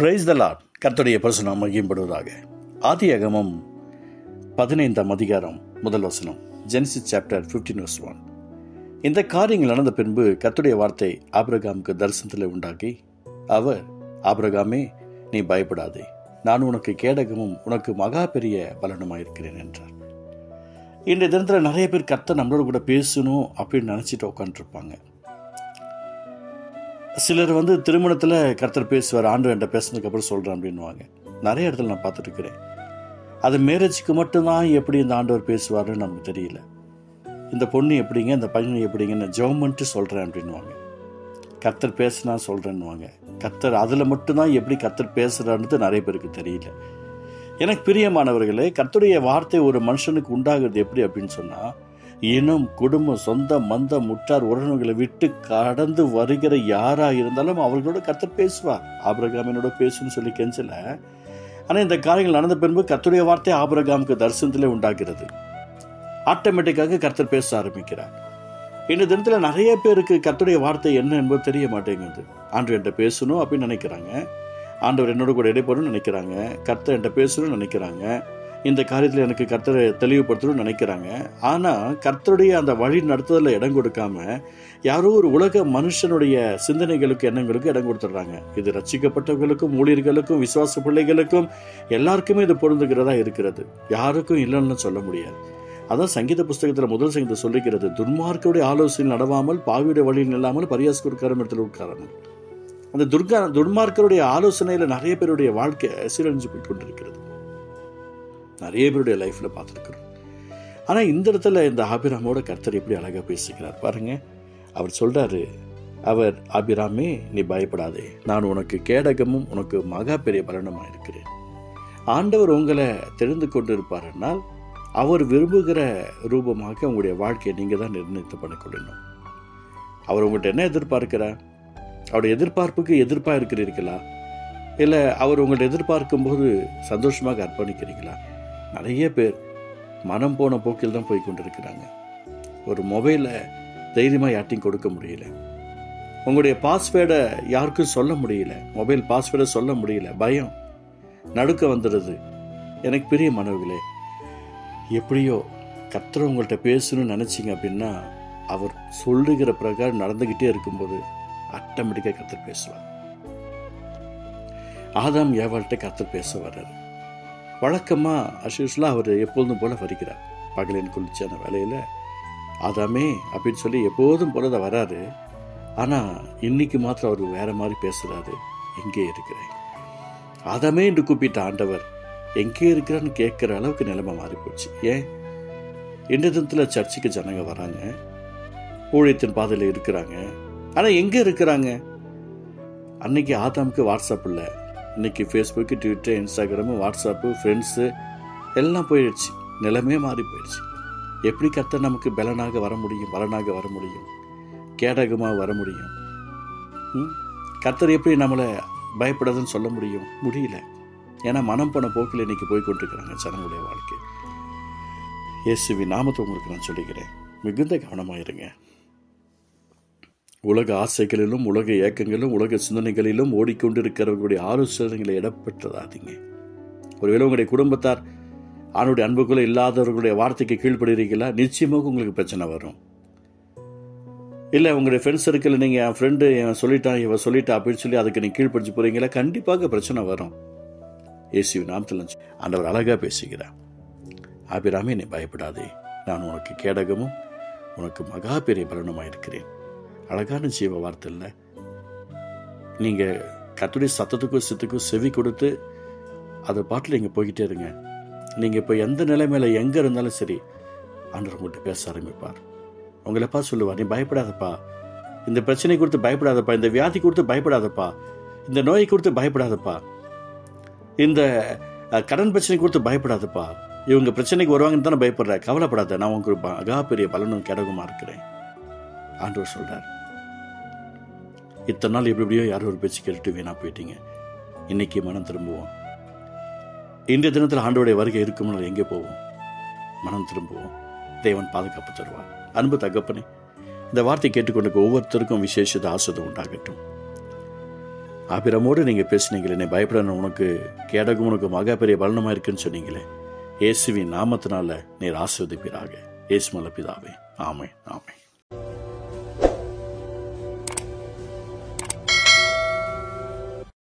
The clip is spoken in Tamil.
Praise the Lord. கர்த்தருடைய பரிசுநாமம் மகிமைப்படுவதாக. ஆதியாகமம் 15ஆம் அதிகாரம் முதல் வசனம். Genesis chapter 15 verse 1. இந்த காரியங்கள் நடந்த பின்பு கர்த்தருடைய வார்த்தை ஆபிரகாமுக்கு தரிசனத்தில் உண்டாகி, அவர், ஆபிரகாமே, நீ பயப்படாதே, நான் உனக்கு கேடகமும் உனக்கு மகா பெரிய பலனுமாயிருக்கிறேன் என்றார். இன்றைய தினத்தில் நிறைய பேர் கர்த்தர் நம்மளோட கூட பேசணும் அப்படின்னு நினச்சிட்டு உட்காந்துருப்பாங்க. சிலர் திருமணத்தில் கர்த்தர் பேசுவார், ஆண்டு என்கிட்ட பேசுனதுக்கப்புறம் சொல்கிறேன் அப்படின்வாங்க. நிறைய இடத்துல நான் பார்த்துருக்கிறேன். அது மேரேஜுக்கு மட்டும்தான் எப்படி இந்த ஆண்டவர் பேசுவார்னு நமக்கு தெரியல. இந்த பொண்ணு எப்படிங்க, இந்த பையன் எப்படிங்கன்னு ஜெபம்ன்ட்டு சொல்கிறேன் அப்படின்வாங்க. கர்த்தர் பேசுனா சொல்கிறேன்னுவாங்க. கர்த்தர் அதில் மட்டும்தான் எப்படி கர்த்தர் பேசுகிறான்றது நிறைய பேருக்கு தெரியல. எனக்கு பிரியமானவர்களே, கர்த்தருடைய வார்த்தை ஒரு மனுஷனுக்கு உண்டாகிறது எப்படி அப்படின்னு சொன்னால், இனம், குடும்பம், சொந்தம், மந்தம், முற்றார் உறவினர்களை விட்டு கடந்து வருகிற யாராக இருந்தாலும் அவர்களோட கர்த்தர் பேசுவார். ஆபிரகாமினோட பேசுன்னு சொல்லி கெஞ்சல. ஆனால் இந்த காரியங்கள் நடந்த பின்பு கர்த்தருடைய வார்த்தை ஆபிரகாமுக்கு தரிசனத்திலே உண்டாகிறது. ஆட்டோமேட்டிக்காக கர்த்தர் பேச ஆரம்பிக்கிறார். இந்த தினத்தில் நிறைய பேருக்கு கர்த்தருடைய வார்த்தை என்ன என்பது தெரிய மாட்டேங்குது. ஆண்டவர் என்கிட்ட பேசணும் அப்படின்னு நினைக்கிறாங்க. ஆண்டவர் என்னோட கூட இடைப்படணும்னு நினைக்கிறாங்க. கர்த்தர் என்கிட்ட பேசணும்னு நினைக்கிறாங்க. இந்த காரியத்தில் எனக்கு கர்த்தரை தெளிவுபடுத்தணும்னு நினைக்கிறாங்க. ஆனால் கர்த்தருடைய அந்த வழி நடத்துதலில் இடம் கொடுக்காம யாரோ ஒரு உலக மனுஷனுடைய சிந்தனைகளுக்கு, எண்ணங்களுக்கு இடம் கொடுத்துட்றாங்க. இது ரட்சிக்கப்பட்டவர்களுக்கும், ஊழியர்களுக்கும், விசுவாச பிள்ளைகளுக்கும் எல்லாருக்குமே இது பொருந்துகிறதா இருக்கிறது. யாருக்கும் இல்லைன்னு சொல்ல முடியாது. அதான் சங்கீத புஸ்தகத்தில் முதல் சங்கீதம் சொல்லிக்கிறது, துன்மார்க்கருடைய ஆலோசனையில் நடவாமல், பாவியுடைய வழியில் நில்லாமல், பரியாசுக்கு உட்காரம் இடத்துல உட்காரணும். அந்த துன்மார்க்கருடைய ஆலோசனையில் நிறைய பேருடைய வாழ்க்கை சீரழிஞ்சு போய் கொண்டிருக்கிறது. நிறைய பேருடைய லைஃப்பில் பார்த்துருக்குறோம். ஆனால் இந்த இடத்துல இந்த ஆபிராமோட கர்த்தர் எப்படி அழகாக பேசுகிறார் பாருங்க. அவர் சொல்கிறாரு, அவர், ஆபிராமே, நீ பயப்படாதே, நான் உனக்கு கேடகமும் உனக்கு மகா பெரிய பலனுமாக இருக்கிறேன். ஆண்டவர் உங்களை தெரிந்து கொண்டு இருப்பாருன்னால் அவர் விரும்புகிற ரூபமாக உங்களுடைய வாழ்க்கையை நீங்கள் தான் நிர்ணயித்து பண்ணிக்கொள்ளணும். அவர் உங்கள்கிட்ட என்ன எதிர்பார்க்கிறார்? அவருடைய எதிர்பார்ப்புக்கு எதிர்ப்பாக இருக்கிறீர்களா? இல்லை அவர் உங்கள்கிட்ட எதிர்பார்க்கும் போது சந்தோஷமாக அர்ப்பணிக்கிறீங்களா? நிறைய பேர் மனம் போன போக்கில் தான் போய் கொண்டிருக்கிறாங்க. ஒரு மொபைலை தைரியமாக யார்ட்டையும் கொடுக்க முடியல. உங்களுடைய பாஸ்வேர்டை யாருக்கும் சொல்ல முடியல. மொபைல் பாஸ்வேர்டை சொல்ல முடியல. பயம், நடுக்க வந்துடுது. எனக்கு பெரிய மனவுகளே, எப்படியோ கர்த்தர் உங்கள்கிட்ட பேசணும்னு நினச்சிங்க அப்படின்னா அவர் சொல்லுகிற பிரகாரம் நடந்துக்கிட்டே இருக்கும்போது ஆட்டோமேட்டிக்காக கர்த்தர் பேசுவார். ஆதாம் ஏவாள்கிட்ட கர்த்தர் பேச வர்றாரு. வழக்கமாக அஸ்யூஸ்வலாக அவர் எப்போதும் போல வருகிறார். பகலின் குளிர்ச்சியான வேலையில் ஆதாமே அப்படின்னு சொல்லி எப்போதும் போல தான் வராரு. ஆனால் இன்னைக்கு மாத்திரம் அவர் வேற மாதிரி பேசுகிறாரு. எங்கே இருக்கிறேன் ஆதாமே என்று கூப்பிட்ட ஆண்டவர் எங்கே இருக்கிறான்னு கேட்குற அளவுக்கு நிலைமை மாறி போச்சு. ஏன்? இந்த தினத்தில் சர்ச்சுக்கு ஜனங்க வராங்க, ஊழியத்தின் பாதையில் இருக்கிறாங்க. ஆனால் எங்கே இருக்கிறாங்க? அன்னைக்கு ஆதாமுக்கு வாட்ஸ்அப் இல்லை. இன்னைக்கு Facebook, Twitter, Instagram, WhatsApp, friends எல்லாம் போயிடுச்சு. நிலைமே மாறி போயிடுச்சு. எப்படி கர்த்தர் நமக்கு பலனாக வர முடியும், பலனாக வர முடியும், கேடகமாக வர முடியும்? கர்த்தர் எப்படி நம்மளை பயப்படாதுன்னு சொல்ல முடியும்? முடியல. ஏன்னா மனம் போன போக்கில் இன்னைக்கு போய் கொண்டிருக்கிறாங்க ஜனங்களுடைய வாழ்க்கை. இயேசுவின் நாமத்தை உங்களுக்கு நான் சொல்லிக்கிறேன், மிகுந்த கவனமாக இருங்க. உலக ஆசைகளிலும், உலக ஏக்கங்களிலும், உலக சிந்தனைகளிலும் ஓடிக்கொண்டிருக்கிறவர்களுடைய ஆலோசனைகளை இடப்பெற்றதாதீங்க. ஒருவேளை உங்களுடைய குடும்பத்தார் ஆணுடைய அன்புக்குள்ள இல்லாதவர்களுடைய வார்த்தைக்கு கீழ்ப்படுகிறீங்களா? நிச்சயமாக உங்களுக்கு பிரச்சனை வரும். இல்லை உங்களுடைய ஃப்ரெண்ட்ஸ் சர்க்கிள், நீங்கள் என் ஃப்ரெண்டு சொல்லிட்டான், இவன் சொல்லிட்டா அப்படின்னு சொல்லி அதுக்கு நீங்கள் கீழ்படிச்சு போகிறீங்களா? கண்டிப்பாக பிரச்சனை வரும். இயேசுவின் நாமத்தில் ஆண்டவர் அழகாக பேசுகிறார். ஆபிராமே, நீ பயப்படாதே, நான் உனக்கு கேடகமும் உனக்கு மகா பெரிய பலனுமாக இருக்கிறேன். அழகான ஜீவ வார்த்தை இல்லை? நீங்கள் கர்த்தருடைய சத்தத்துக்கும் சித்துக்கும் செவி கொடுத்து அதை பாட்டில் நீங்கள் போய்கிட்டே இருங்க. நீங்கள் இப்போ எந்த நிலைமையில் எங்கே இருந்தாலும் சரி, ஆண்டவர் உங்கள்கிட்ட பேச ஆரம்பிப்பார். உங்களை பார்த்து சொல்லுவார், நீ பயப்படாதப்பா, இந்த பிரச்சனை கொடுத்து பயப்படாதப்பா, இந்த வியாதி கொடுத்து பயப்படாதப்பா, இந்த நோயை கொடுத்து பயப்படாதப்பா, இந்த கடன் பிரச்சனை கொடுத்து பயப்படாதப்பா, இவங்க பிரச்சனைக்கு வருவாங்கன்னு தானே பயப்படுற, கவலைப்படாத, நான் உங்களுக்கு மகா பெரிய பலனும் கேடகமாக இருக்கிறேன். ஆண்டவர் சொல்கிறார். இத்தனை நாள் எப்படியோ யாரோ ஒரு பேச்சு கேட்டுட்டு வீணா போயிட்டீங்க. இன்னைக்கு மனம் திரும்புவோம். இன்றைய தினத்தில் ஆண்டவருடைய வருகை இருக்கும்னு எங்கே போவோம்? மனம் திரும்புவோம். தேவன் பாதுகாப்பு தருவார். அன்பு தகப்பனே, இந்த வார்த்தை கேட்டுக்கொண்டு ஒவ்வொருத்தருக்கும் விசேஷ ஆசீர்வாதம் உண்டாகட்டும். ஆபிரமோடு நீங்கள் பேசுனீங்களே, என்னை பயப்படணும், உனக்கு கேடகும் உனக்கு மகா பெரிய பலனமாக இருக்குன்னு சொன்னீங்களே. இயேசுவின் நாமத்தினால நீர் ஆசீர்வதிப்பீராக. இயேசு நல்ல பிதாவே. ஆமென், ஆமென்.